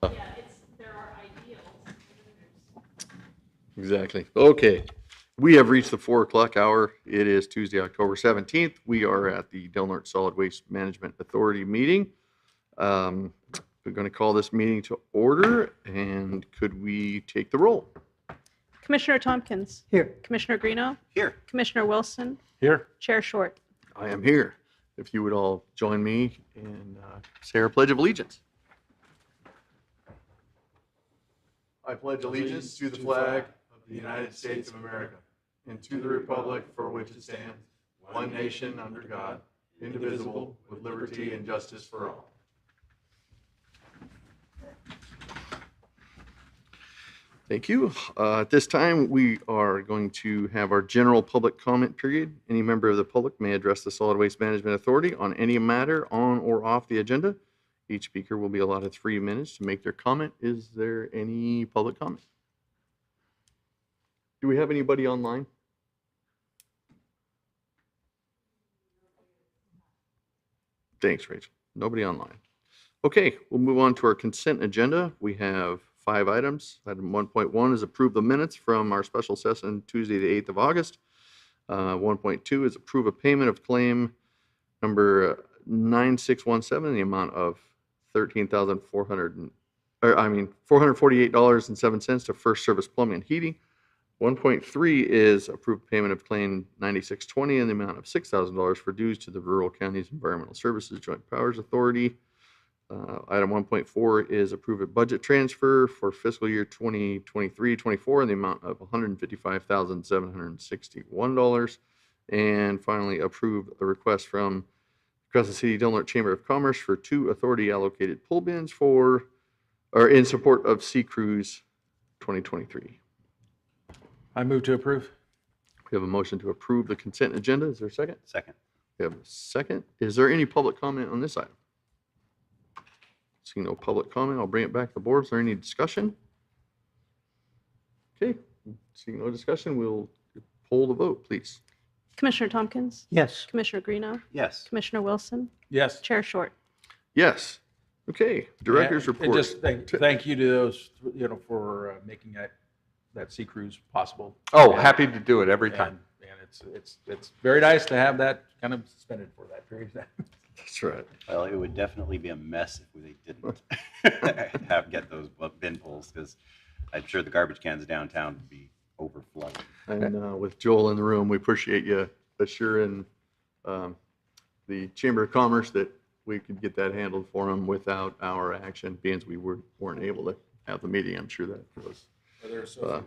Yeah, there are ideals. Exactly. Okay. We have reached the 4 o'clock hour. It is Tuesday, October 17th. We are at the Del Norte Solid Waste Management Authority meeting. We're going to call this meeting to order, and could we take the roll? Commissioner Tompkins. Here. Commissioner Greeno. Here. Commissioner Wilson. Here. Chair Short. I am here. If you would all join me in say our Pledge of Allegiance. I pledge allegiance to the flag of the United States of America and to the republic for which it stands, one nation under God, indivisible, with liberty and justice for all. Thank you. At this time, we are going to have our general public comment period. Any member of the public may address the Solid Waste Management Authority on any matter on or off the agenda. Each speaker will be allotted 3 minutes to make their comment. Is there any public comment? Do we have anybody online? Thanks, Rachel. Nobody online. Okay, we'll move on to our consent agenda. We have 5 items. Item 1.1 is approve the minutes from our special session Tuesday, the 8th of August. 1.2 is approve a payment of claim number 9617 in the amount of $448.07 to First Service Plumbing and Heating. 1.3 is approve payment of claim 9620 in the amount of $6,000 for dues to the Rural Counties Environmental Services Joint Powers Authority. Item 1.4 is approve a budget transfer for fiscal year 2023-24 in the amount of $155,761. And finally, approve a request from Crescent City Del Norte Chamber of Commerce for 2 authority allocated pull bins in support of Sea Cruise 2023. I move to approve. We have a motion to approve the consent agenda. Is there a second? Second. We have a second. Is there any public comment on this item? Seeing no public comment, I'll bring it back to the board. Is there any discussion? Okay, seeing no discussion, we'll poll the vote, please. Commissioner Tompkins. Yes. Commissioner Greeno. Yes. Commissioner Wilson. Yes. Chair Short. Yes. Okay, director's And report. just thank you to those, for making that sea cruise possible. Oh, And- happy to do it every time. And it's very nice to have that kind of suspended for that period of time. That's right. Well, it would definitely be a mess if they didn't get those bin pulls, because I'm sure the garbage cans downtown would be overflowing. And with Joel in the room, we appreciate you assuring the Chamber of Commerce that we could get that handled for them without our action, being we weren't able to have the meeting. I'm sure that was. There are so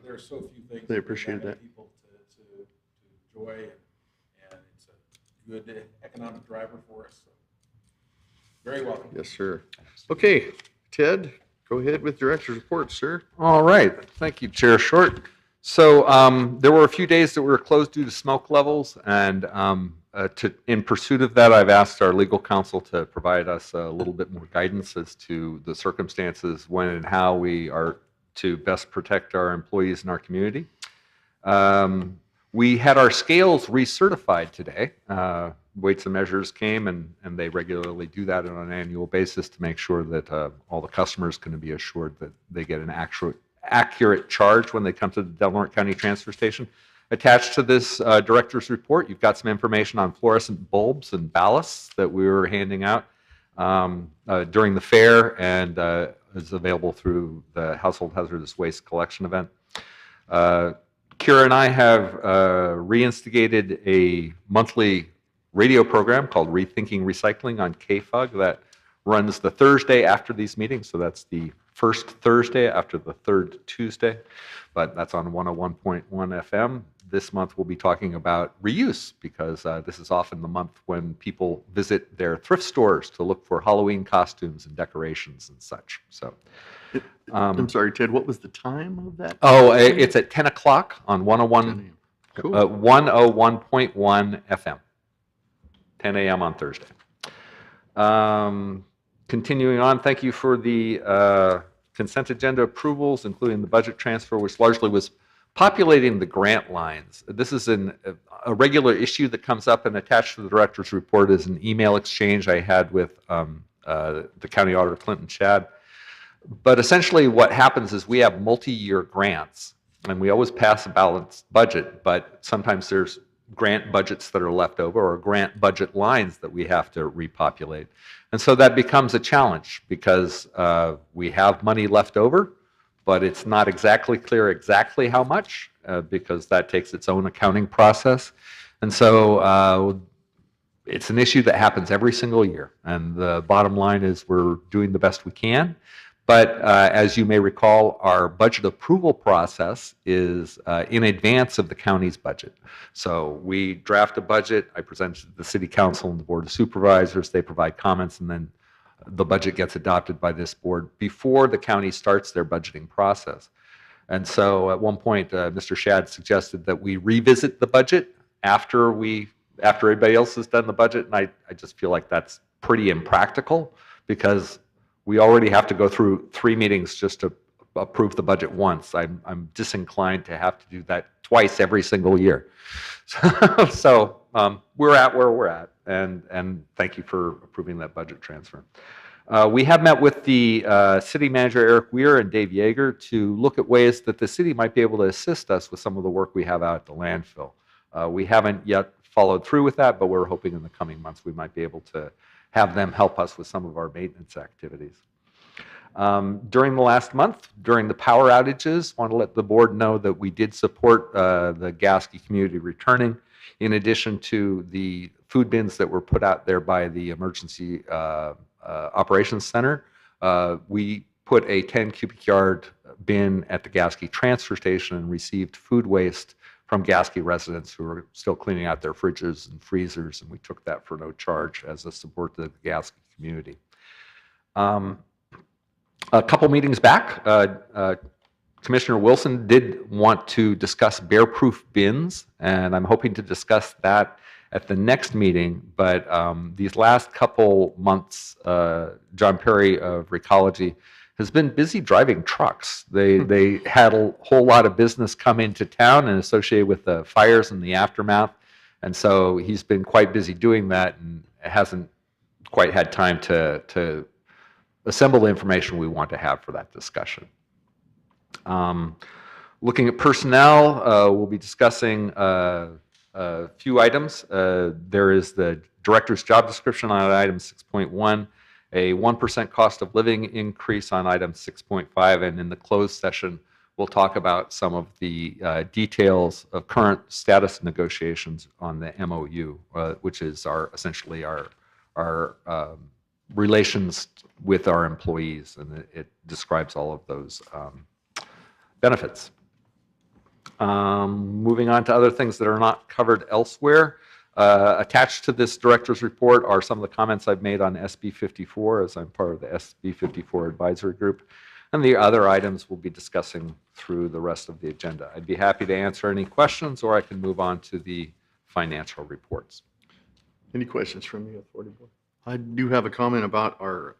few things. They appreciated that. People to enjoy, and it's a good economic driver for us. So very welcome. Yes, sir. Okay, Ted, go ahead with director's report, sir. All right. Thank you, Chair Short. So there were a few days that were closed due to smoke levels, and in pursuit of that, I've asked our legal counsel to provide us a little bit more guidance as to the circumstances when and how we are to best protect our employees in our community. We had our scales recertified today. Weights and Measures came, and they regularly do that on an annual basis to make sure that all the customers can be assured that they get an accurate charge when they come to the Del Norte County Transfer Station. Attached to this director's report, you've got some information on fluorescent bulbs and ballasts that we were handing out during the fair, and is available through the Household Hazardous Waste Collection event. Kira and I have reinstigated a monthly radio program called Rethinking Recycling on KFUG that runs the Thursday after these meetings. So that's the first Thursday after the third Tuesday, but that's on 101.1 FM. This month we'll be talking about reuse, because this is often the month when people visit their thrift stores to look for Halloween costumes and decorations and such. So I'm sorry, Ted, what was the time of that? it's at 10 o'clock on 101, Cool. 101.1 FM, 10 a.m. on Thursday. Continuing on, thank you for the consent agenda approvals, including the budget transfer, which largely was populating the grant lines. This is a regular issue that comes up, and attached to the director's report is an email exchange I had with the county auditor, Clinton Chad. But essentially what happens is we have multi-year grants, and we always pass a balanced budget, but sometimes there's grant budgets that are left over or grant budget lines that we have to repopulate. And so that becomes a challenge because we have money left over, but it's not exactly clear exactly how much because that takes its own accounting process. And so it's an issue that happens every single year. And the bottom line is we're doing the best we can. But as you may recall, our budget approval process is in advance of the county's budget. So we draft a budget, I present it to the city council and the board of supervisors, they provide comments, and then the budget gets adopted by this board before the county starts their budgeting process. And so at one point, Mr. Shad suggested that we revisit the budget after everybody else has done the budget, and I just feel like that's pretty impractical because we already have to go through 3 meetings just to approve the budget once. I'm disinclined to have to do that twice every single year. So we're at where we're at, and thank you for approving that budget transfer. We have met with the city manager, Eric Weir, and Dave Yeager to look at ways that the city might be able to assist us with some of the work we have out at the landfill. We haven't yet followed through with that, but we're hoping in the coming months we might be able to have them help us with some of our maintenance activities. During the last month, during the power outages, want to let the board know that we did support the Gasky community returning. In addition to the food bins that were put out there by the Emergency Operations Center, we put a 10 cubic yard bin at the Gasky transfer station and received food waste from Gasky residents who are still cleaning out their fridges and freezers, and we took that for no charge as a support to the Gasky community. A couple meetings back, Commissioner Wilson did want to discuss bear-proof bins, and I'm hoping to discuss that at the next meeting, but these last couple months, John Perry of Recology has been busy driving trucks. They had a whole lot of business come into town and associated with the fires and the aftermath. And so he's been quite busy doing that and hasn't quite had time to assemble the information we want to have for that discussion. Looking at personnel, we'll be discussing a few items. There is the director's job description on item 6.1. A 1% cost of living increase on item 6.5, and in the closed session, we'll talk about some of the details of current status negotiations on the MOU, which is essentially our relations with our employees, and it describes all of those benefits. Moving on to other things that are not covered elsewhere. Attached to this director's report are some of the comments I've made on SB 54, as I'm part of the SB 54 advisory group, and the other items we'll be discussing through the rest of the agenda. I'd be happy to answer any questions, or I can move on to the financial reports. Any questions from the authority board? I do have a comment about our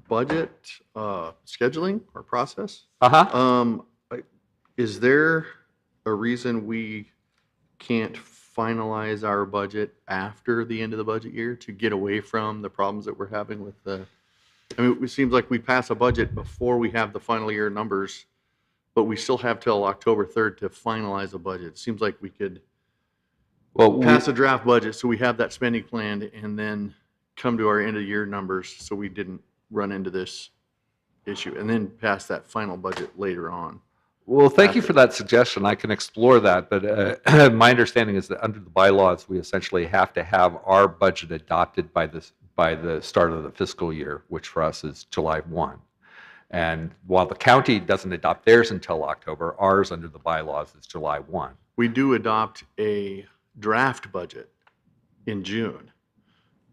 budget scheduling or process. Is there a reason we can't finalize our budget after the end of the budget year to get away from the problems that we're having with I mean, it seems like we pass a budget before we have the final year numbers, but we still have till October 3rd to finalize a budget. It seems like we could pass a draft budget so we have that spending planned and then come to our end of the year numbers so we didn't run into this issue, and then pass that final budget later on. Well, thank you for that suggestion. I can explore that, but my understanding is that under the bylaws, we essentially have to have our budget adopted by the start of the fiscal year, which for us is July 1. And while the county doesn't adopt theirs until October, ours under the bylaws is July 1. We do adopt a draft budget in June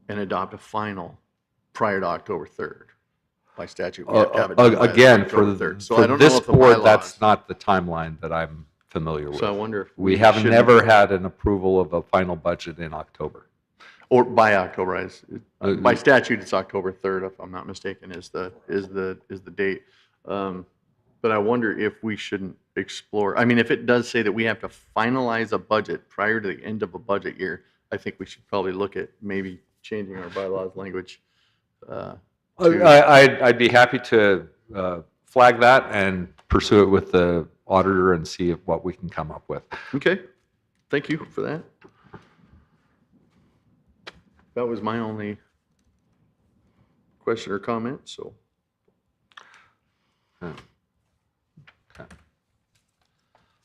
and adopt a final prior to October 3rd. By statute, we have to have it done by again, October for 3rd. So I don't know this if the board, bylaws- that's not the timeline that I'm familiar with. So I wonder if we have shouldn't- never had an approval of a final budget in October. or by October. By statute, it's October 3rd, if I'm not mistaken, is the date. But I wonder if we shouldn't explore. I mean, if it does say that we have to finalize a budget prior to the end of a budget year, I think we should probably look at maybe changing our bylaws language I'd be happy to flag that and pursue it with the auditor and see what we can come up with. Okay, thank you for that. That was my only question or comment, so. Okay.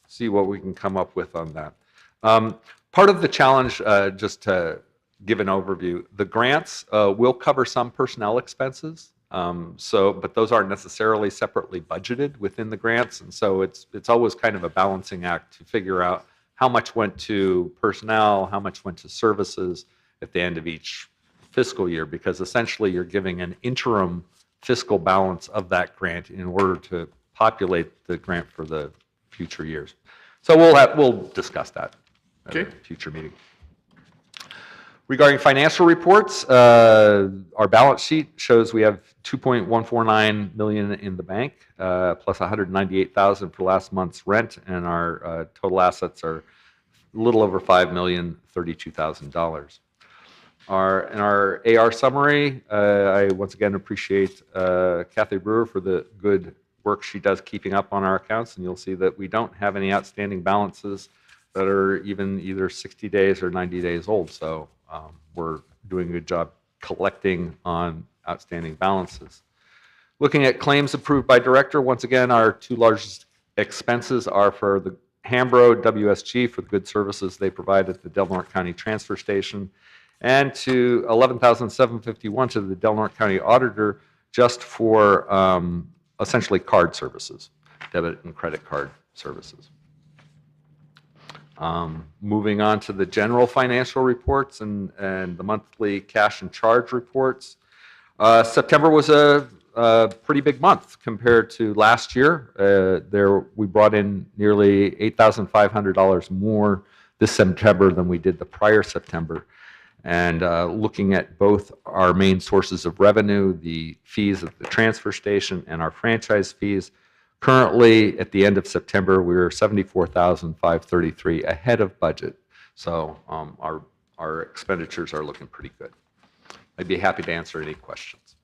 See what we can come up with on that. Part of the challenge, just to give an overview, the grants will cover some personnel expenses. But those aren't necessarily separately budgeted within the grants, and so it's always kind of a balancing act to figure out how much went to personnel, how much went to services at the end of each fiscal year, because essentially you're giving an interim fiscal balance of that grant in order to populate the grant for the future years. So we'll discuss that at a Okay. future meeting. Regarding financial reports, our balance sheet shows we have $2.149 million in the bank, plus $198,000 for last month's rent, and our total assets are a little over $5,032,000. In our AR summary, I once again appreciate Kathy Brewer for the good work she does keeping up on our accounts, and you'll see that we don't have any outstanding balances that are even either 60 days or 90 days old. So we're doing a good job collecting on outstanding balances. Looking at claims approved by director, once again, our two largest expenses are for the Hambro WSG for the good services they provide at the Del Norte County Transfer Station, and to $11,751 to the Del Norte County Auditor just for essentially card services, debit and credit card services. Moving on to the general financial reports and the monthly cash and charge reports. September was a pretty big month compared to last year. We brought in nearly $8,500 more this September than we did the prior September. And looking at both our main sources of revenue, the fees at the transfer station and our franchise fees, currently, at the end of September, we were $74,533 ahead of budget. So our expenditures are looking pretty good. I'd be happy to answer any questions.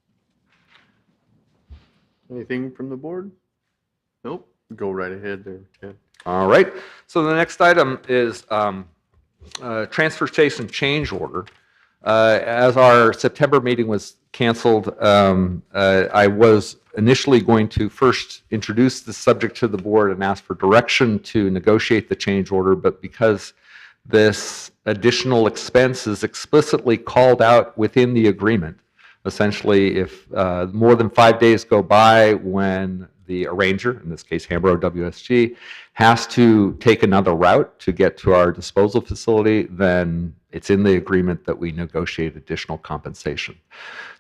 Anything from the board? Nope. Go right ahead there, Ted. All right. So the next item is transfer station change order. As our September meeting was canceled, I was initially going to first introduce the subject to the board and ask for direction to negotiate the change order, but because this additional expense is explicitly called out within the agreement, essentially if more than 5 days go by when the arranger, in this case Hambro WSG, has to take another route to get to our disposal facility, then it's in the agreement that we negotiate additional compensation.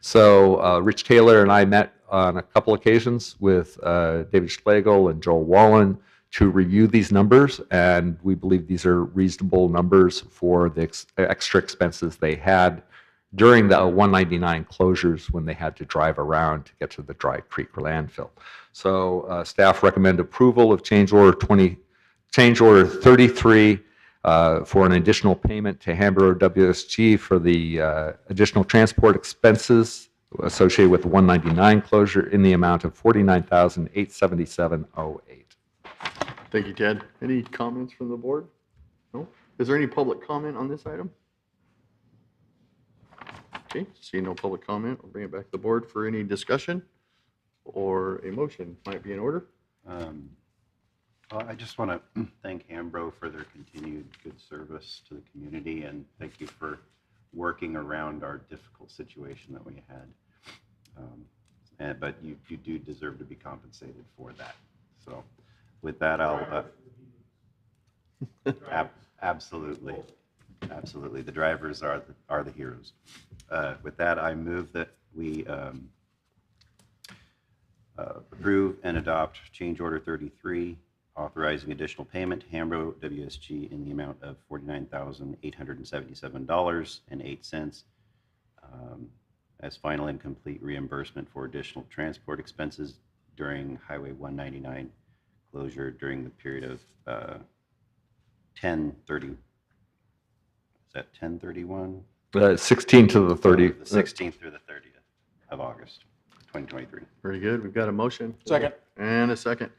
So Rich Taylor and I met on a couple occasions with David Schlegel and Joel Wallen to review these numbers, and we believe these are reasonable numbers for the extra expenses they had during the 199 closures when they had to drive around to get to the Dry Creek landfill. So staff recommend approval of change order 33 for an additional payment to Hambro WSG for the additional transport expenses associated with the 199 closure in the amount of $49,877.08. Thank you, Ted. Any comments from the board? No? Is there any public comment on this item? Okay, see no public comment. I'll bring it back to the board for any discussion or a motion. Might be in order. Well, I just want to thank Hambro for their continued good service to the community, and thank you for working around our difficult situation that we had. But you do deserve to be compensated for that. So with that, I'll absolutely. Absolutely. The drivers are the heroes. With that, I move that we approve and adopt change order 33, authorizing additional payment to Hambro WSG in the amount of $49,877.08 as final and complete reimbursement for additional transport expenses during Highway 199 closure during the period of 10/30. Is that 10/31? 16 to the 30. The 16th through the 30th of August. 2023. Very good. We've got a motion. Second. And a second.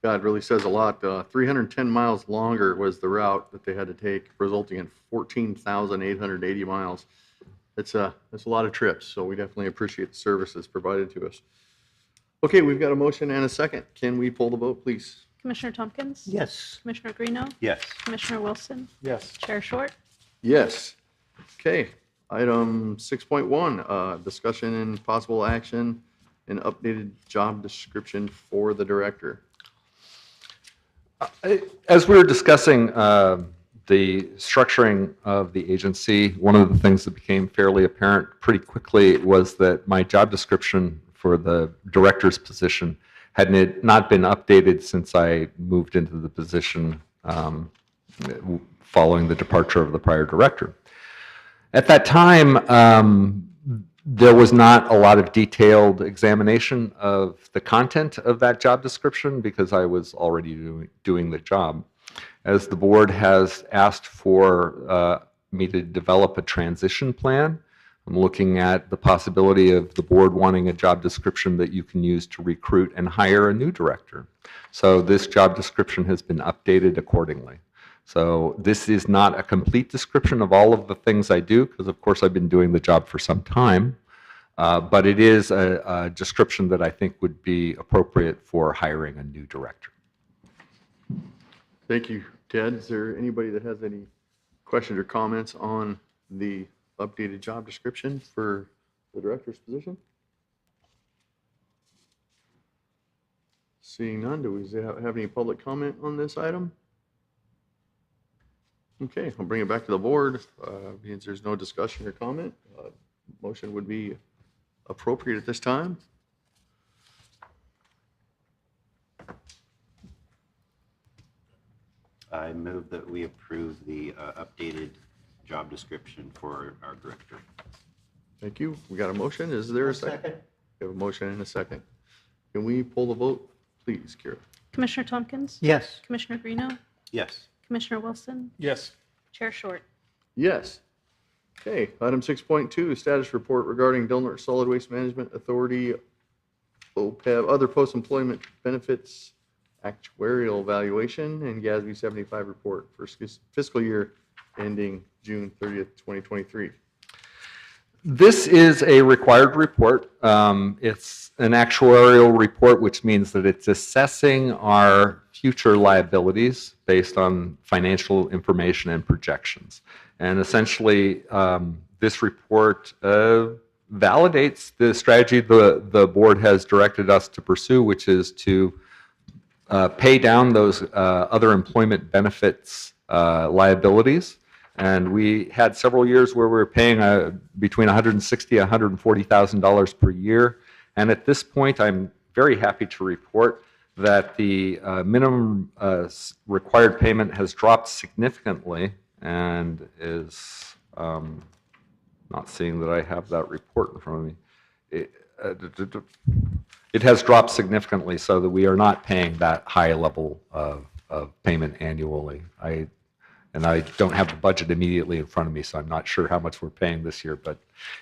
God, really says a lot. 310 miles longer was the route that they had to take, resulting in 14,880 miles. That's a lot of trips, so we definitely appreciate the services provided to us. Okay, we've got a motion and a second. Can we pull the vote, please? Commissioner Tompkins? Yes. Commissioner Greeno? Yes. Commissioner Wilson? Yes. Chair Short? Yes. Okay, item 6.1, discussion and possible action and updated job description for the director. As we were discussing the structuring of the agency, one of the things that became fairly apparent pretty quickly was that my job description for the director's position had not been updated since I moved into the position following the departure of the prior director. At that time, there was not a lot of detailed examination of the content of that job description because I was already doing the job. As the board has asked for me to develop a transition plan, I'm looking at the possibility of the board wanting a job description that you can use to recruit and hire a new director. So this job description has been updated accordingly. So this is not a complete description of all of the things I do, because of course I've been doing the job for some time, but it is a description that I think would be appropriate for hiring a new director. Thank you, Ted. Is there anybody that has any questions or comments on the updated job description for the director's position? Seeing none, do we have any public comment on this item? Okay, I'll bring it back to the board. Means there's no discussion or comment. Motion would be appropriate at this time. I move that we approve the updated job description for our director. Thank you. We got a motion. Is there a second? We have a motion and a second. Can we pull the vote, please, Kira? Commissioner Tompkins? Yes. Commissioner Greeno? Yes. Commissioner Wilson? Yes. Chair Short? Yes. Okay, item 6.2, status report regarding Del Norte Solid Waste Management Authority, OPEB, other post-employment benefits, actuarial evaluation, and GASB 75 report for fiscal year ending June 30th, 2023. This is a required report. It's an actuarial report, which means that it's assessing our future liabilities based on financial information and projections. And essentially, this report validates the strategy the board has directed us to pursue, which is to pay down those other employment benefits liabilities. And we had several years where we were paying between $160,000 and $140,000 per year. And at this point, I'm very happy to report that the minimum required payment has dropped significantly and is not seeing that I have that report in front of me. It has dropped significantly so that we are not paying that high level of payment annually. And I don't have the budget immediately in front of me, so I'm not sure how much we're paying this year, but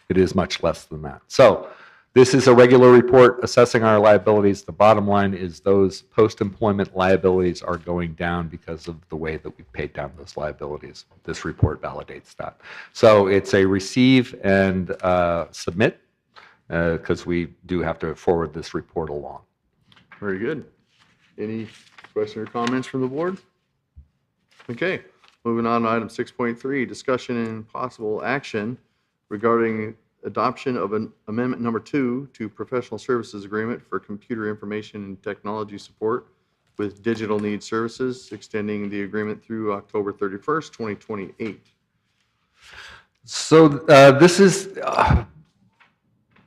it is much less than that. So this is a regular report assessing our liabilities. The bottom line is those post-employment liabilities are going down because of the way that we paid down those liabilities. This report validates that. So it's a receive and submit, because we do have to forward this report along. Very good. Any questions or comments from the board? Okay. Moving on to item 6.3, discussion and possible action regarding adoption of an amendment number 2 to professional services agreement for computer information and technology support with Digital Needs Services, extending the agreement through October 31st, 2028. So this is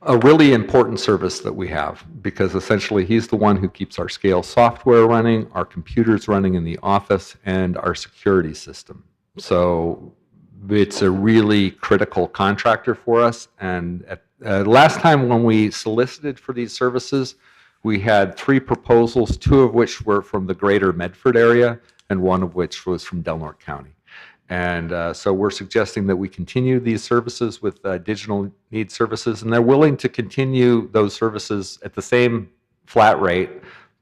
a really important service that we have, because essentially he's the one who keeps our scale software running, our computers running in the office, and our security system. So it's a really critical contractor for us. And last time when we solicited for these services, we had 3 proposals, 2 of which were from the greater Medford area and 1 of which was from Del Norte County. And so we're suggesting that we continue these services with digital needs services, and they're willing to continue those services at the same flat rate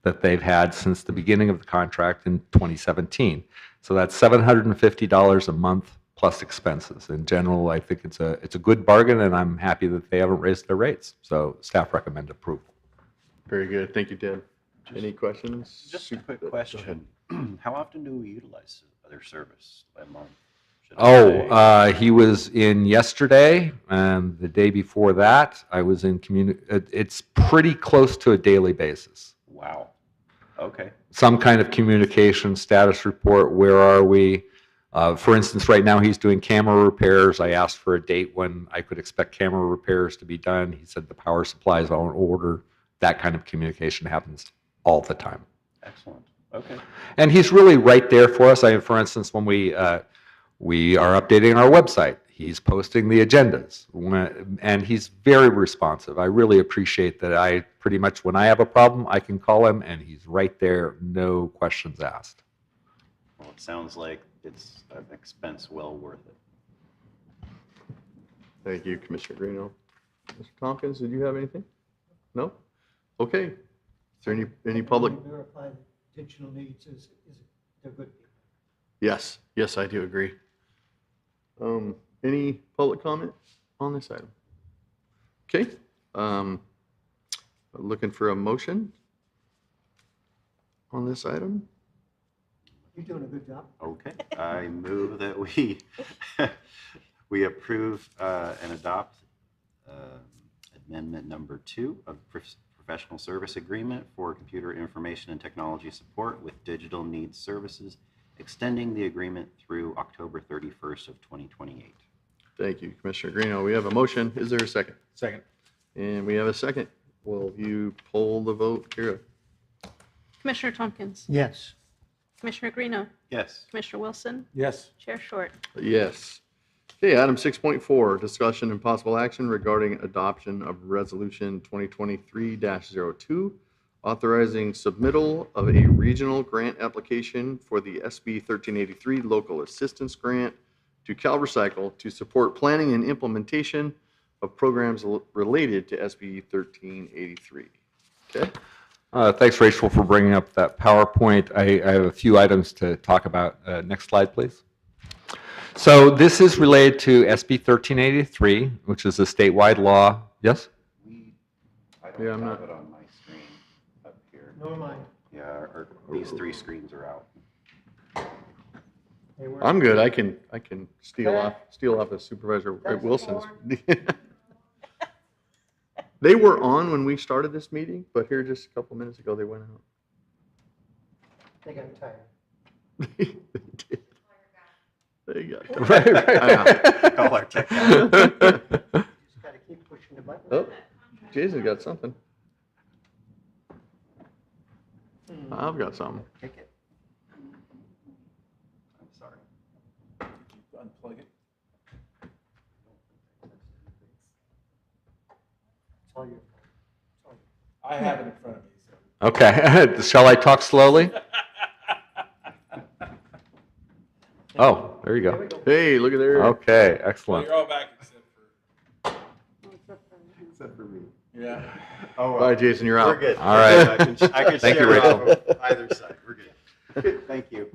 that they've had since the beginning of the contract in 2017. So that's $750 a month plus expenses. In general, I think it's a good bargain, and I'm happy that they haven't raised their rates. So staff recommend approval. Very good. Thank you, Ted. Any questions? Just a quick question. How often do we utilize their service by month? Should I say? Oh, he was in yesterday, and the day before that, I was in it's pretty close to a daily basis. Wow. Okay. Some kind of communication status report. Where are we? For instance, right now he's doing camera repairs. I asked for a date when I could expect camera repairs to be done. He said the power supply is on order. That kind of communication happens all the time. Excellent. Okay. And he's really right there for us. For instance, when we are updating our website, he's posting the agendas, and he's very responsive. I really appreciate that. I pretty much, when I have a problem, I can call him, and he's right there, no questions asked. Well, it sounds like it's an expense well worth it. Thank you, Commissioner Greeno. Mr. Tompkins, did you have anything? No? Okay. Is there any public? Can you verify that digital needs is they're good people? Yes, yes, I do agree. Any public comment on this item? Okay. Looking for a motion on this item. You're doing a good job. Okay. I move that we we approve and adopt amendment number 2 of professional service agreement for computer information and technology support with digital needs services, extending the agreement through October 31st of 2028. Thank you, Commissioner Greeno. We have a motion. Is there a second? Second. And we have a second. Will you poll the vote, Kira? Commissioner Tompkins, Yes. Commissioner Greeno, Yes. Commissioner Wilson, Yes. Chair Short. Yes. Okay, item 6.4, discussion and possible action regarding adoption of resolution 2023-02, authorizing submittal of a regional grant application for the SB 1383 local assistance grant to CalRecycle to support planning and implementation of programs related to SB 1383. Okay. Thanks, Rachel, for bringing up that PowerPoint. I have a few items to talk about. Next slide, please. So this is related to SB 1383, which is a statewide law. Yes? I don't Yeah, I'm have not- it on my screen up here. Nor mine. Yeah, these 3 screens are out. They were- I'm good. I can steal off of Supervisor That's Wilson's. the They were on when we started this meeting, but here just a couple minutes ago, they went out. They got tired. They did. They got tired. Right. Call our tech. Just gotta keep pushing the button. Oh, Jason's got something. I've got something. Kick it. I'm sorry. Unplug it. It's all your fault. It's all your I have it in front of me, so. Okay. Shall I talk slowly? Oh, there you There we go. go. Hey, look at there. Okay, Well, excellent. you're all back except for, Except for me. yeah. Oh, All right, Jason, you're we're out. good. All right. I can Thank you, share Rachel. off of either side. We're good. Thank you.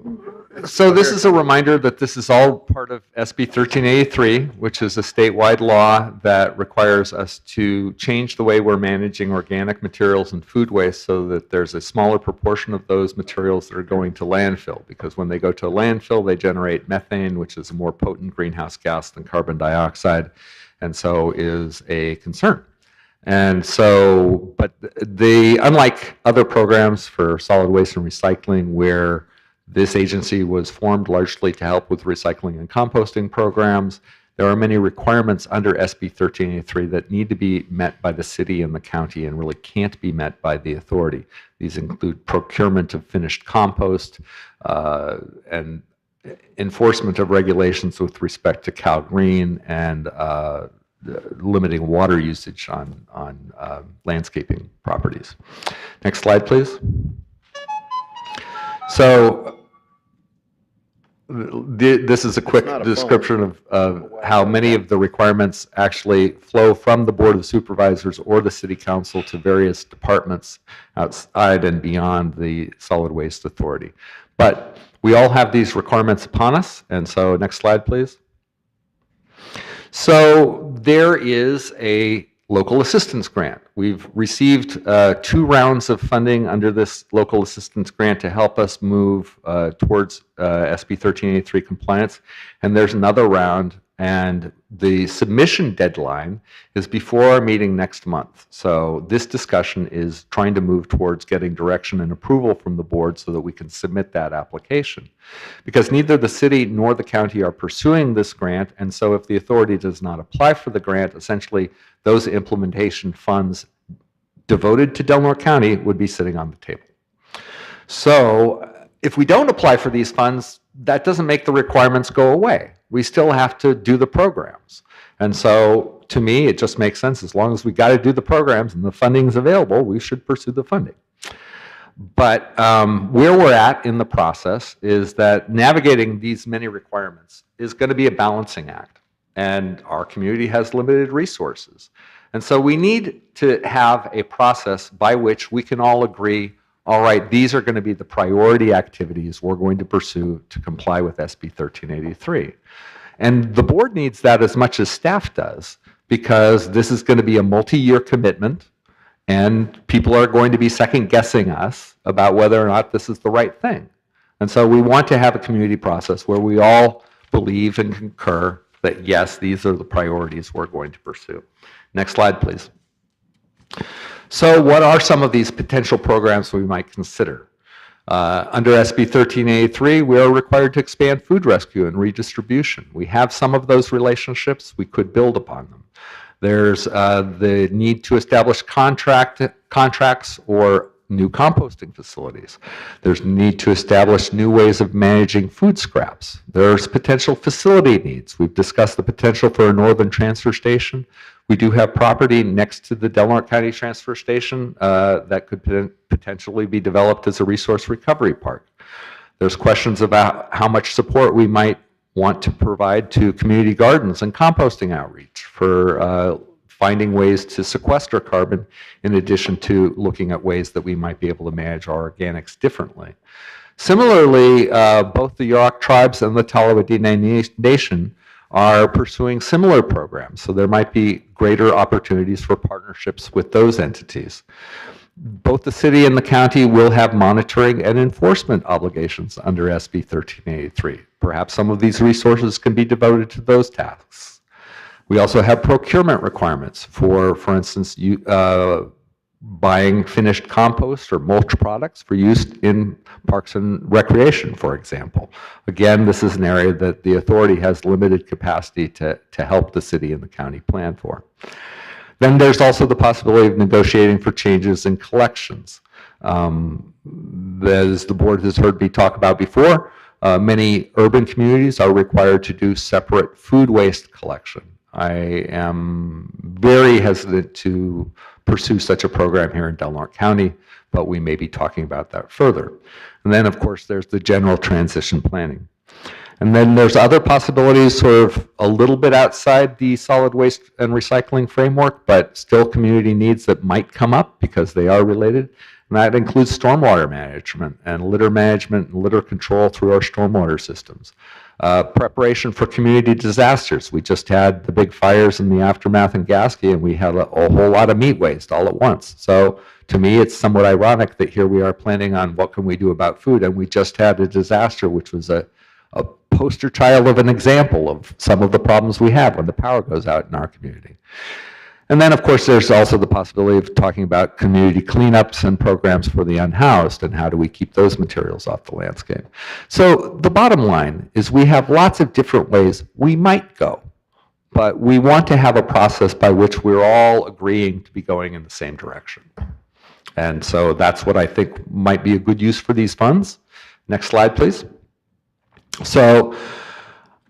So this is a reminder that this is all part of SB 1383, which is a statewide law that requires us to change the way we're managing organic materials and food waste so that there's a smaller proportion of those materials that are going to landfill. Because when they go to a landfill, they generate methane, which is a more potent greenhouse gas than carbon dioxide, and so is a concern. And so, but unlike other programs for solid waste and recycling, where this agency was formed largely to help with recycling and composting programs, there are many requirements under SB 1383 that need to be met by the city and the county and really can't be met by the authority. These include procurement of finished compost and enforcement of regulations with respect to Cal Green and limiting water usage on landscaping properties. Next slide, please. So This is a quick not a phone. description of how many of the requirements actually flow from the Board of Supervisors or the City Council to various departments outside and beyond the Solid Waste Authority. But we all have these requirements upon us, and so next slide, please. So there is a local assistance grant. We've received 2 rounds of funding under this local assistance grant to help us move towards SB 1383 compliance. And there's another round, and the submission deadline is before our meeting next month. So this discussion is trying to move towards getting direction and approval from the board so that we can submit that application. Because neither the city nor the county are pursuing this grant, and so if the authority does not apply for the grant, essentially those implementation funds devoted to Del Norte County would be sitting on the table. So if we don't apply for these funds, that doesn't make the requirements go away. We still have to do the programs. And so to me, it just makes sense. As long as we got to do the programs and the funding is available, we should pursue the funding. But where we're at in the process is that navigating these many requirements is going to be a balancing act. And our community has limited resources. And so we need to have a process by which we can all agree, all right, these are going to be the priority activities we're going to pursue to comply with SB 1383. And the board needs that as much as staff does, because this is going to be a multi-year commitment, and people are going to be second-guessing us about whether or not this is the right thing. And so we want to have a community process where we all believe and concur that, yes, these are the priorities we're going to pursue. Next slide, please. So what are some of these potential programs we might consider? Under SB 1383, we are required to expand food rescue and redistribution. We have some of those relationships. We could build upon them. There's the need to establish contracts or new composting facilities. There's need to establish new ways of managing food scraps. There's potential facility needs. We've discussed the potential for a northern transfer station. We do have property next to the Del Norte County Transfer Station that could potentially be developed as a resource recovery park. There's questions about how much support we might want to provide to community gardens and composting outreach for finding ways to sequester carbon, in addition to looking at ways that we might be able to manage our organics differently. Similarly, both the Yurok tribes and the Talawadine Nation are pursuing similar programs, so there might be greater opportunities for partnerships with those entities. Both the city and the county will have monitoring and enforcement obligations under SB 1383. Perhaps some of these resources can be devoted to those tasks. We also have procurement requirements for instance, buying finished compost or mulch products for use in parks and recreation, for example. Again, this is an area that the authority has limited capacity to help the city and the county plan for. Then there's also the possibility of negotiating for changes in collections. As the board has heard me talk about before, many urban communities are required to do separate food waste collection. I am very hesitant to pursue such a program here in Del Norte County, but we may be talking about that further. And then, of course, there's the general transition planning. And then there's other possibilities sort of a little bit outside the solid waste and recycling framework, but still community needs that might come up because they are related. And that includes stormwater management and litter control through our stormwater systems. Preparation for community disasters. We just had the big fires in the aftermath in Gasky, and we had a whole lot of meat waste all at once. So to me, it's somewhat ironic that here we are planning on what can we do about food, and we just had a disaster which was a poster child of an example of some of the problems we have when the power goes out in our community. And then, of course, there's also the possibility of talking about community cleanups and programs for the unhoused, and how do we keep those materials off the landscape. So the bottom line is we have lots of different ways we might go, but we want to have a process by which we're all agreeing to be going in the same direction. And so that's what I think might be a good use for these funds. Next slide, please. So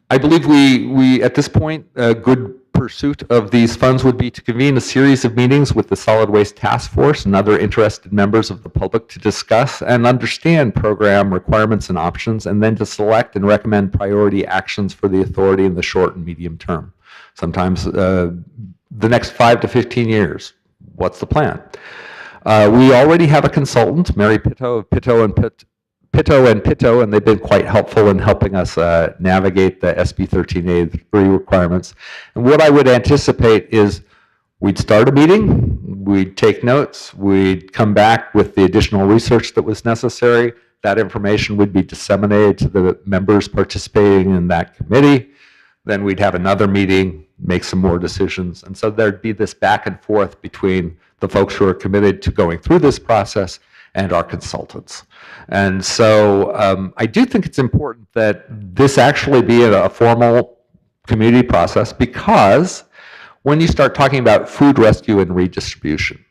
I believe we at this point, good pursuit of these funds would be to convene a series of meetings with the Solid Waste Task Force and other interested members of the public to discuss and understand program requirements and options, and then to select and recommend priority actions for the authority in the short and medium term. Sometimes the next 5 to 15 years. What's the plan? We already have a consultant, Mary Pitto of Pitto and Pitto, and they've been quite helpful in helping us navigate the SB 1383 requirements. And what I would anticipate is we'd start a meeting, we'd take notes, we'd come back with the additional research that was necessary. That information would be disseminated to the members participating in that committee. Then we'd have another meeting, make some more decisions. And so there'd be this back and forth between the folks who are committed to going through this process and our consultants. And so I do think it's important that this actually be a formal community process, because when you start talking about food rescue and redistribution,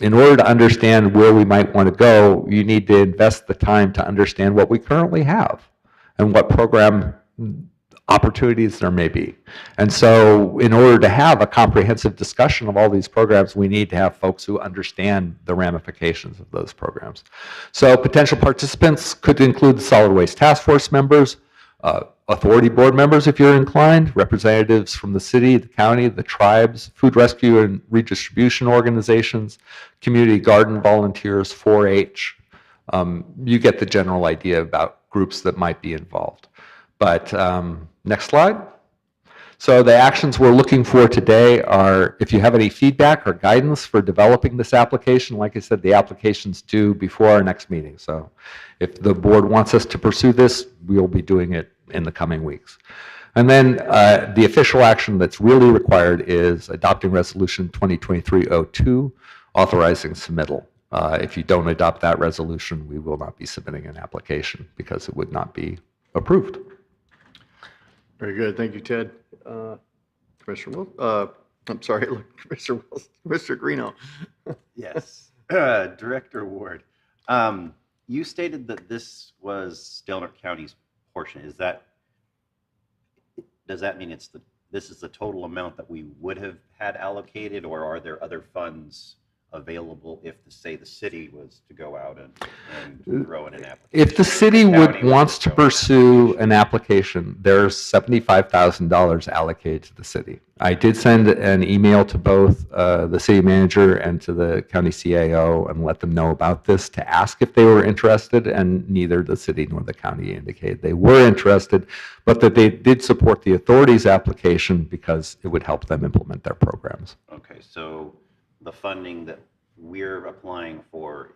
in order to understand where we might want to go, you need to invest the time to understand what we currently have and what program opportunities there may be. And so in order to have a comprehensive discussion of all these programs, we need to have folks who understand the ramifications of those programs. So potential participants could include the Solid Waste Task Force members, authority board members if you're inclined, representatives from the city, the county, the tribes, food rescue and redistribution organizations, community garden volunteers, 4-H. You get the general idea about groups that might be involved. But next slide. So the actions we're looking for today are, if you have any feedback or guidance for developing this application, like I said, the application's due before our next meeting. So if the board wants us to pursue this, we'll be doing it in the coming weeks. And then the official action that's really required is adopting Resolution 2023-02, authorizing submittal. If you don't adopt that resolution, we will not be submitting an application because it would not be approved. Very good. Thank you, Ted. Commissioner Wilson, I'm sorry, Commissioner Wilson, Mr. Greeno. Yes. Director Ward, you stated that this was Del Norte County's portion. Does that mean this is the total amount that we would have had allocated, or are there other funds available if, say, the city was to go out and throw in an application? If the city wants to pursue an application, there's $75,000 allocated to the city. I did send an email to both the city manager and to the county CAO and let them know about this to ask if they were interested, and neither the city nor the county indicated they were interested, but that they did support the authority's application because it would help them implement their programs. Okay, so the funding that we're applying for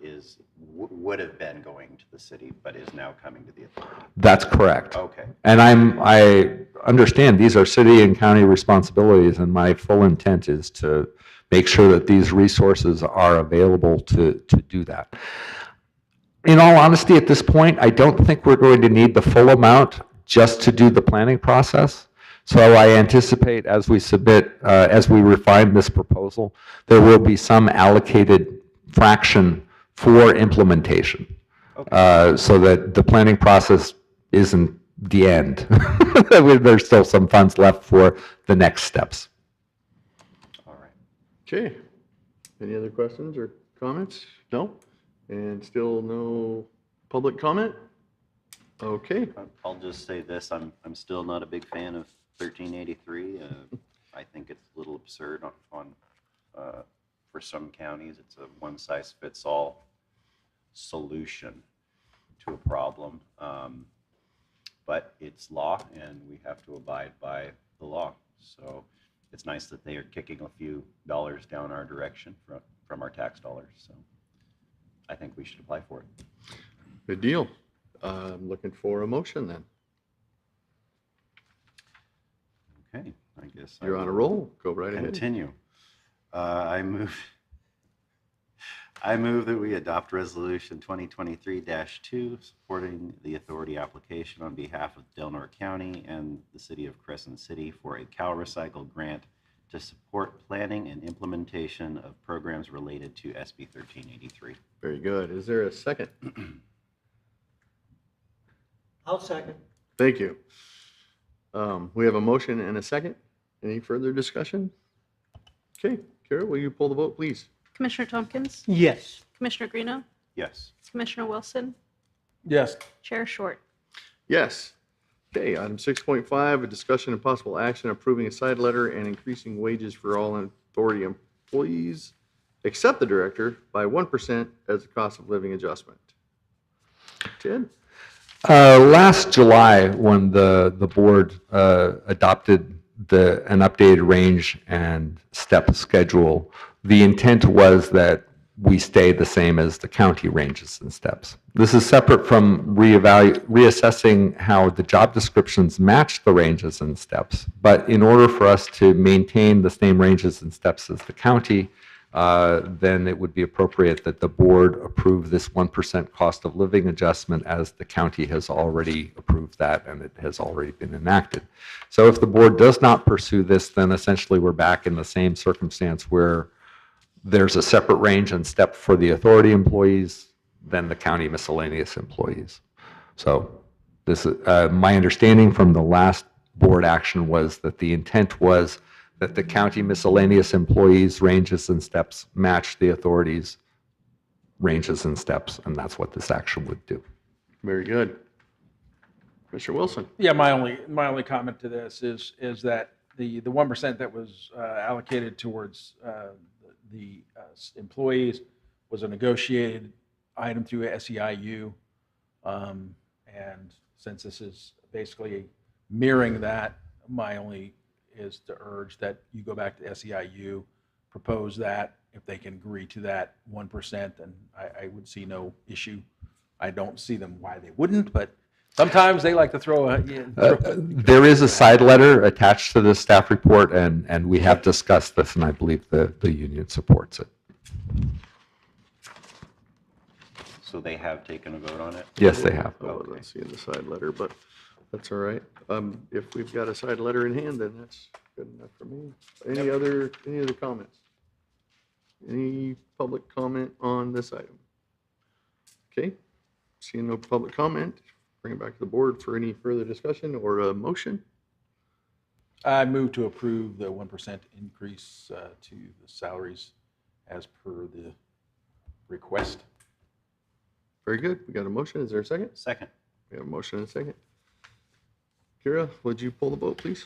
would have been going to the city, but is now coming to the authority. That's correct. Okay. And I understand these are city and county responsibilities, and my full intent is to make sure that these resources are available to do that. In all honesty, at this point, I don't think we're going to need the full amount just to do the planning process. So I anticipate as we submit, as we refine this proposal, there will be some allocated fraction for implementation. Okay. So that the planning process isn't the end. There's still some funds left for the next steps. All right. Okay. Any other questions or comments? No? And still no public comment? Okay. I'll just say this, I'm still not a big fan of 1383. I think it's a little absurd for some counties. It's a one-size-fits-all solution to a problem. But it's law, and we have to abide by the law. So it's nice that they are kicking a few dollars down our direction from our tax dollars. So I think we should apply for it. Good deal. I'm looking for a motion then. Okay, I guess You're on a roll. Go right ahead. Continue. I move that we adopt Resolution 2023-2, supporting the authority application on behalf of Del Norte County and the City of Crescent City for a CalRecycle grant to support planning and implementation of programs related to SB 1383. Very good. Is there a second? I'll second. Thank you. We have a motion and a second. Any further discussion? Okay, Kara, will you pull the vote, please? Commissioner Tompkins, Yes. Commissioner Greeno, Yes. Commissioner Wilson, Yes. Chair Short. Yes. Okay, item 6.5, a discussion and possible action approving a side letter and increasing wages for all authority employees, except the director, by 1% as a cost of living adjustment. Ted? Last July, when the board adopted an updated range and step schedule, the intent was that we stay the same as the county ranges and steps. This is separate from reassessing how the job descriptions match the ranges and steps. But in order for us to maintain the same ranges and steps as the county, then it would be appropriate that the board approve this 1% cost of living adjustment, as the county has already approved that and it has already been enacted. So if the board does not pursue this, then essentially we're back in the same circumstance where there's a separate range and step for the authority employees than the county miscellaneous employees. So this, my understanding from the last board action was that the intent was that the county miscellaneous employees' ranges and steps match the authorities' ranges and steps, and that's what this action would do. Very good. Commissioner Wilson? Yeah, my only comment to this is that the 1% that was allocated towards the employees was a negotiated item through SEIU. And since this is basically mirroring that, my only is to urge that you go back to SEIU, propose that. If they can agree to that 1%, then I would see no issue. I don't see them why they wouldn't, but sometimes they like to throw a. There is a side letter attached to the staff report, and we have discussed this, and I believe the union supports it. So they have taken a vote on it? Yes, they have. Oh, I don't see in the side letter, but that's all right. If we've got a side letter in hand, then that's good enough for me. Any other comments? Any public comment on this item? Okay, seeing no public comment, bring it back to the board for any further discussion or a motion. I move to approve the 1% increase to the salaries as per the request. Very good. We got a motion. Is there a second? Second. We have a motion and a second. Kira, would you pull the vote, please?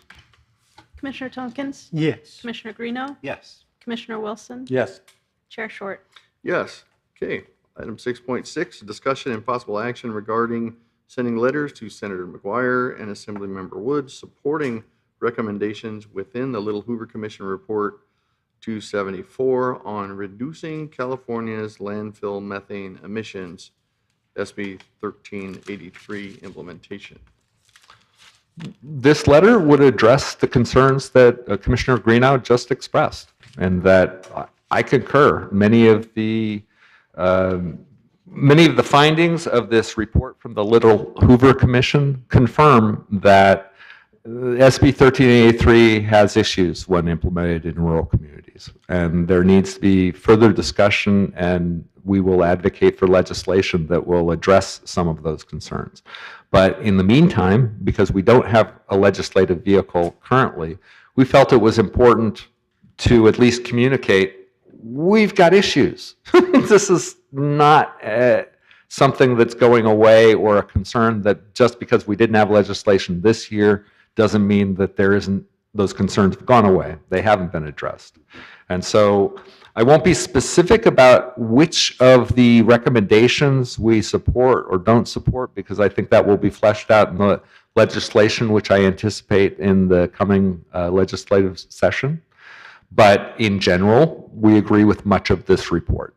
Commissioner Tompkins, Yes. Commissioner Greeno, Yes. Commissioner Wilson, Yes. Chair Short. Yes. Okay. Item 6.6, discussion and possible action regarding sending letters to Senator McGuire and Assemblymember Woods supporting recommendations within the Little Hoover Commission Report 274 on reducing California's landfill methane emissions, SB 1383 implementation. This letter would address the concerns that Commissioner Greenough just expressed, and that I concur. Many of the findings of this report from the Little Hoover Commission confirm that SB 1383 has issues when implemented in rural communities, and there needs to be further discussion, and we will advocate for legislation that will address some of those concerns. But in the meantime, because we don't have a legislative vehicle currently, we felt it was important to at least communicate, we've got issues. This is not something that's going away, or a concern that just because we didn't have legislation this year doesn't mean that there isn't, those concerns have gone away. They haven't been addressed. And so I won't be specific about which of the recommendations we support or don't support, because I think that will be fleshed out in the legislation, which I anticipate in the coming legislative session. But in general, we agree with much of this report,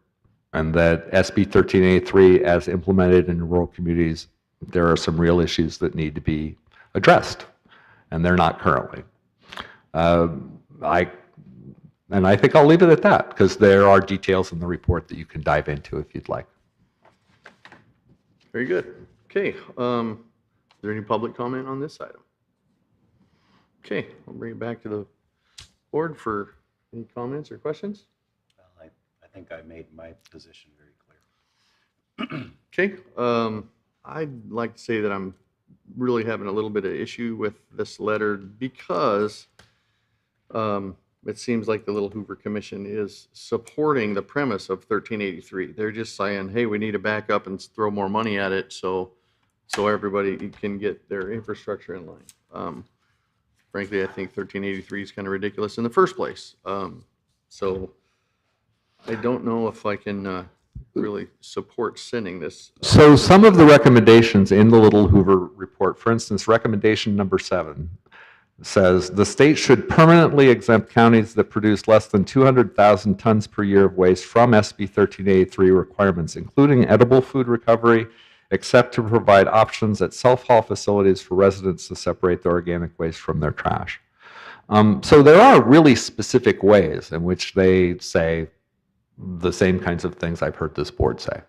and that SB 1383, as implemented in rural communities, there are some real issues that need to be addressed, and they're not currently. I think I'll leave it at that, because there are details in the report that you can dive into if you'd like. Very good. Okay. Is there any public comment on this item? Okay, I'll bring it back to the board for any comments or questions. Well, I think I made my position very clear. Okay. I'd like to say that I'm really having a little bit of issue with this letter, because It seems like the Little Hoover Commission is supporting the premise of 1383. They're just saying, hey, we need to back up and throw more money at it so everybody can get their infrastructure in line. Frankly, I think 1383 is kind of ridiculous in the first place. So I don't know if I can really support sending this. So some of the recommendations in the Little Hoover report, for instance, recommendation number 7 says the state should permanently exempt counties that produce less than 200,000 tons per year of waste from SB 1383 requirements, including edible food recovery, except to provide options at self-haul facilities for residents to separate their organic waste from their trash. So there are really specific ways in which they say the same kinds of things I've heard this board say.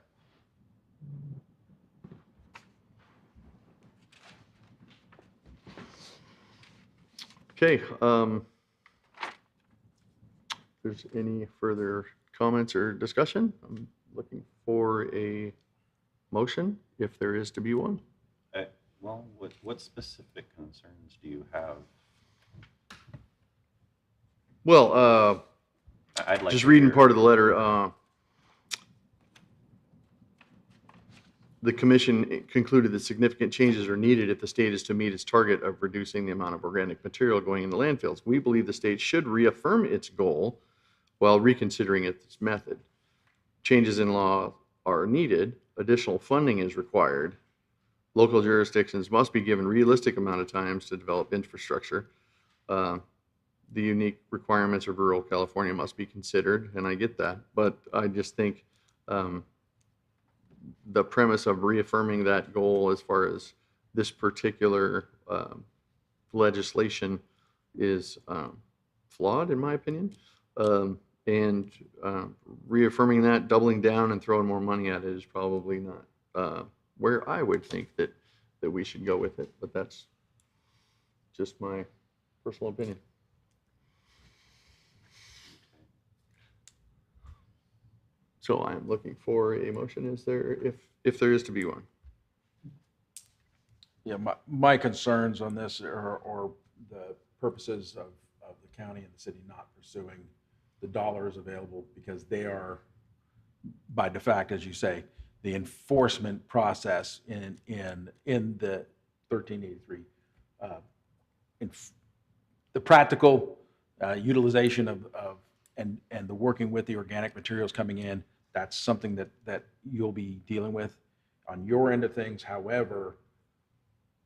Okay. If there's any further comments or discussion, I'm looking for a motion, if there is to be one. Well, what specific concerns do you have? Well, I'd like just to reading hear- part of the letter, the commission concluded that significant changes are needed if the state is to meet its target of reducing the amount of organic material going into landfills. We believe the state should reaffirm its goal while reconsidering its method. Changes in law are needed. Additional funding is required. Local jurisdictions must be given realistic amount of times to develop infrastructure. The unique requirements of rural California must be considered, and I get that. But I just think the premise of reaffirming that goal as far as this particular legislation is flawed, in my opinion. And reaffirming that, doubling down and throwing more money at it is probably not where I would think that we should go with it. But that's just my personal opinion. So I'm looking for a motion. Is there, if there is to be one? Yeah, my concerns on this are the purposes of the county and the city not pursuing the dollars available because they are, by de facto, as you say, the enforcement process in the 1383. The practical utilization of and the working with the organic materials coming in, that's something that you'll be dealing with on your end of things. However,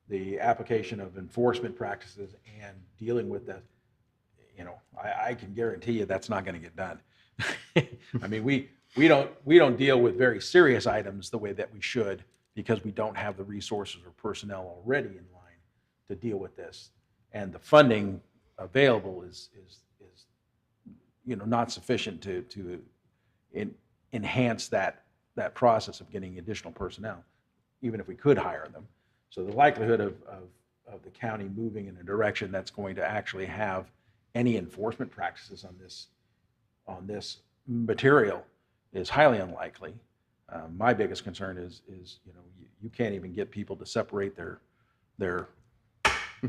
the application of enforcement practices and dealing with that, I can guarantee you that's not going to get done. I mean, we don't deal with very serious items the way that we should because we don't have the resources or personnel already in line to deal with this, and the funding available is not sufficient to enhance that process of getting additional personnel, even if we could hire them. So the likelihood of the county moving in a direction that's going to actually have any enforcement practices on this material is highly unlikely. My biggest concern is you can't even get people to separate their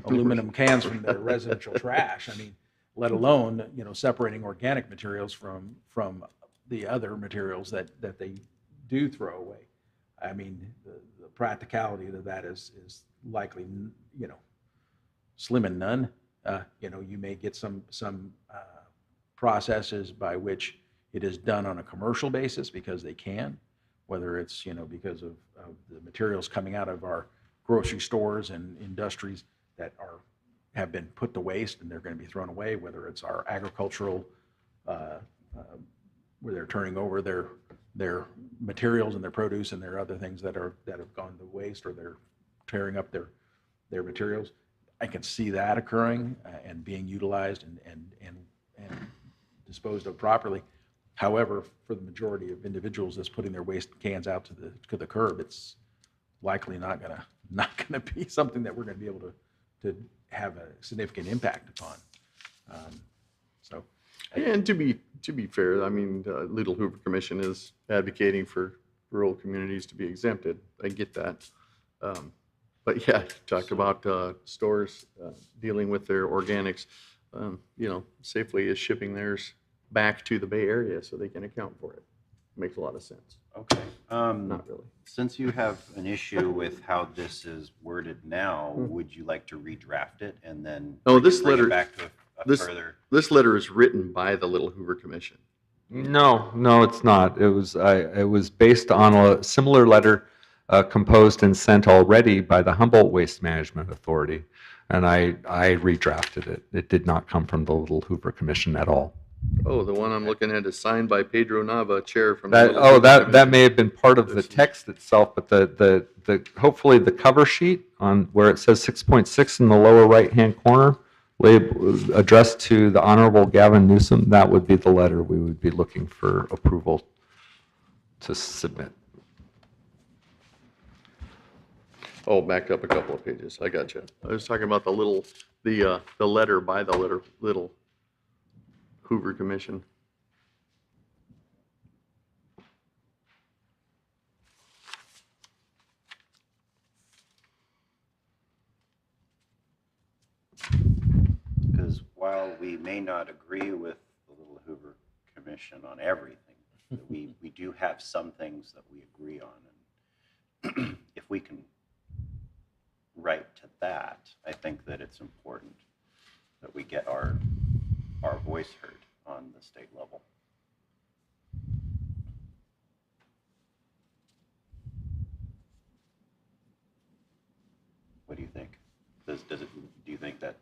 aluminum cans from their residential trash. I mean, let alone separating organic materials from the other materials that they do throw away. I mean, the practicality of that is likely slim and none. You may get some processes by which it is done on a commercial basis because they can, whether it's because of the materials coming out of our grocery stores and industries that have been put to waste and they're going to be thrown away, whether it's our agricultural where they're turning over their materials and their produce and their other things that have gone to waste, or they're tearing up their materials. I can see that occurring and being utilized and disposed of properly. However, for the majority of individuals that's putting their waste cans out to the curb, it's likely not gonna be something that we're gonna be able to have a significant impact upon. And to be fair, I mean, Little Hoover Commission is advocating for rural communities to be exempted. I get that. But yeah, talked about stores dealing with their organics. Safeway is shipping theirs back to the Bay Area so they can account for it. Makes a lot of sense. Okay. Not really. Since you have an issue with how this is worded now, would you like to redraft it and then No, this bring it letter- back to a this- further? This letter is written by the Little Hoover Commission. No, it's not. It was based on a similar letter composed and sent already by the Humboldt Waste Management Authority, and I redrafted it. It did not come from the Little Hoover Commission at all. Oh, the one I'm looking at is signed by Pedro Nava, chair from. the Little Hoover That Commission. may have been part of the text itself, but the hopefully the cover sheet on where it says 6.6 in the lower right-hand corner, addressed to the Honorable Gavin Newsom, that would be the letter we would be looking for approval to submit. Oh, back up a couple of pages. I got you. I was talking about the letter by the Little Hoover Commission. Because while we may not agree with the Little Hoover Commission on everything, we do have some things that we agree on. And if we can write to that, I think that it's important that we get our voice heard on the state level. What do you think? Do you think that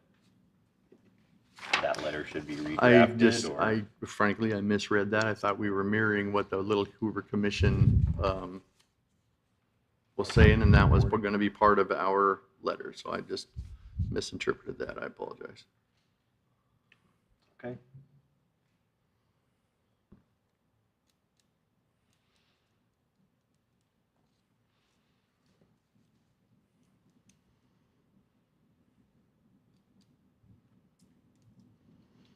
letter should be redrafted? Frankly, I misread that. I thought we were mirroring what the Little Hoover Commission was saying, and that was going to be part of our letter. So I just misinterpreted that. I apologize. Okay.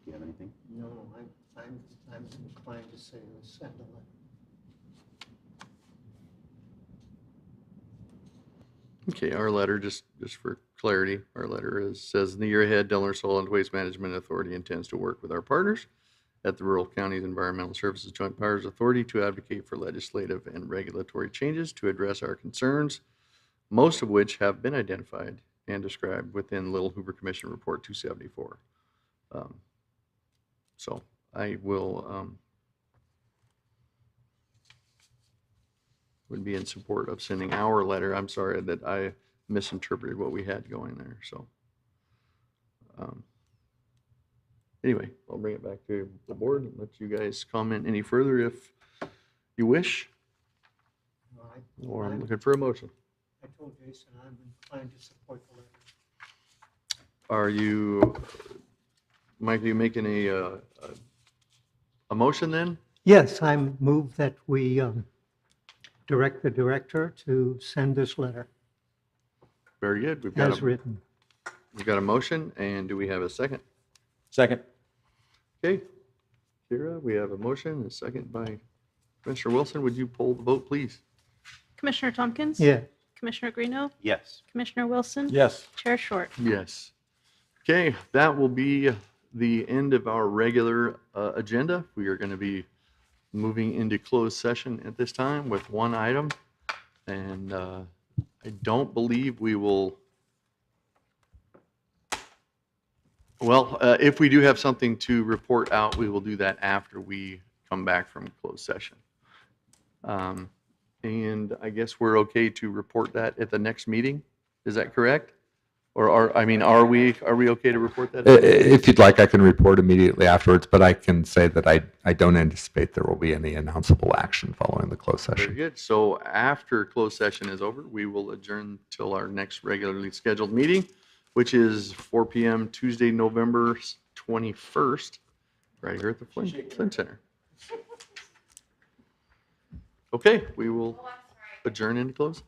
Do you have anything? No, I'm inclined to say let's send a letter. Okay, our letter, just for clarity, our letter says, in the year ahead, Delaware Solid Waste Management Authority intends to work with our partners at the Rural Counties Environmental Services Joint Powers Authority to advocate for legislative and regulatory changes to address our concerns, most of which have been identified and described within Little Hoover Commission Report 274. So I will would be in support of sending our letter. I'm sorry that I misinterpreted what we had going there. So anyway, I'll bring it back to the board and let you guys comment any further if you wish, No, or I'm looking for a motion. I told Jason I'm inclined to support the letter. Are you, Mike, are you making a motion then? Yes, I move that we direct the director to send this letter Very good. as written. We've got a motion, and do we have a second? Second. Okay. Kira, we have a motion, and a second by Commissioner Wilson. Would you poll the vote, please? Commissioner Tompkins? Yeah, Commissioner Greeno? Yes. Commissioner Wilson? Yes. Chair Short? Yes. Okay, that will be the end of our regular agenda. We are going to be moving into closed session at this time with one item. And I don't believe we will, well, if we do have something to report out, we will do that after we come back from closed session. And I guess we're okay to report that at the next meeting. Is that correct? Or are we okay to report that? If you'd like, I can report immediately afterwards, but I can say that I don't anticipate there will be any announceable action following the closed Very session. good. So after closed session is over, we will adjourn till our next regularly scheduled meeting, which is 4 p.m. Tuesday, November 21st, right here at the Flynn Center. Okay, we will adjourn into close.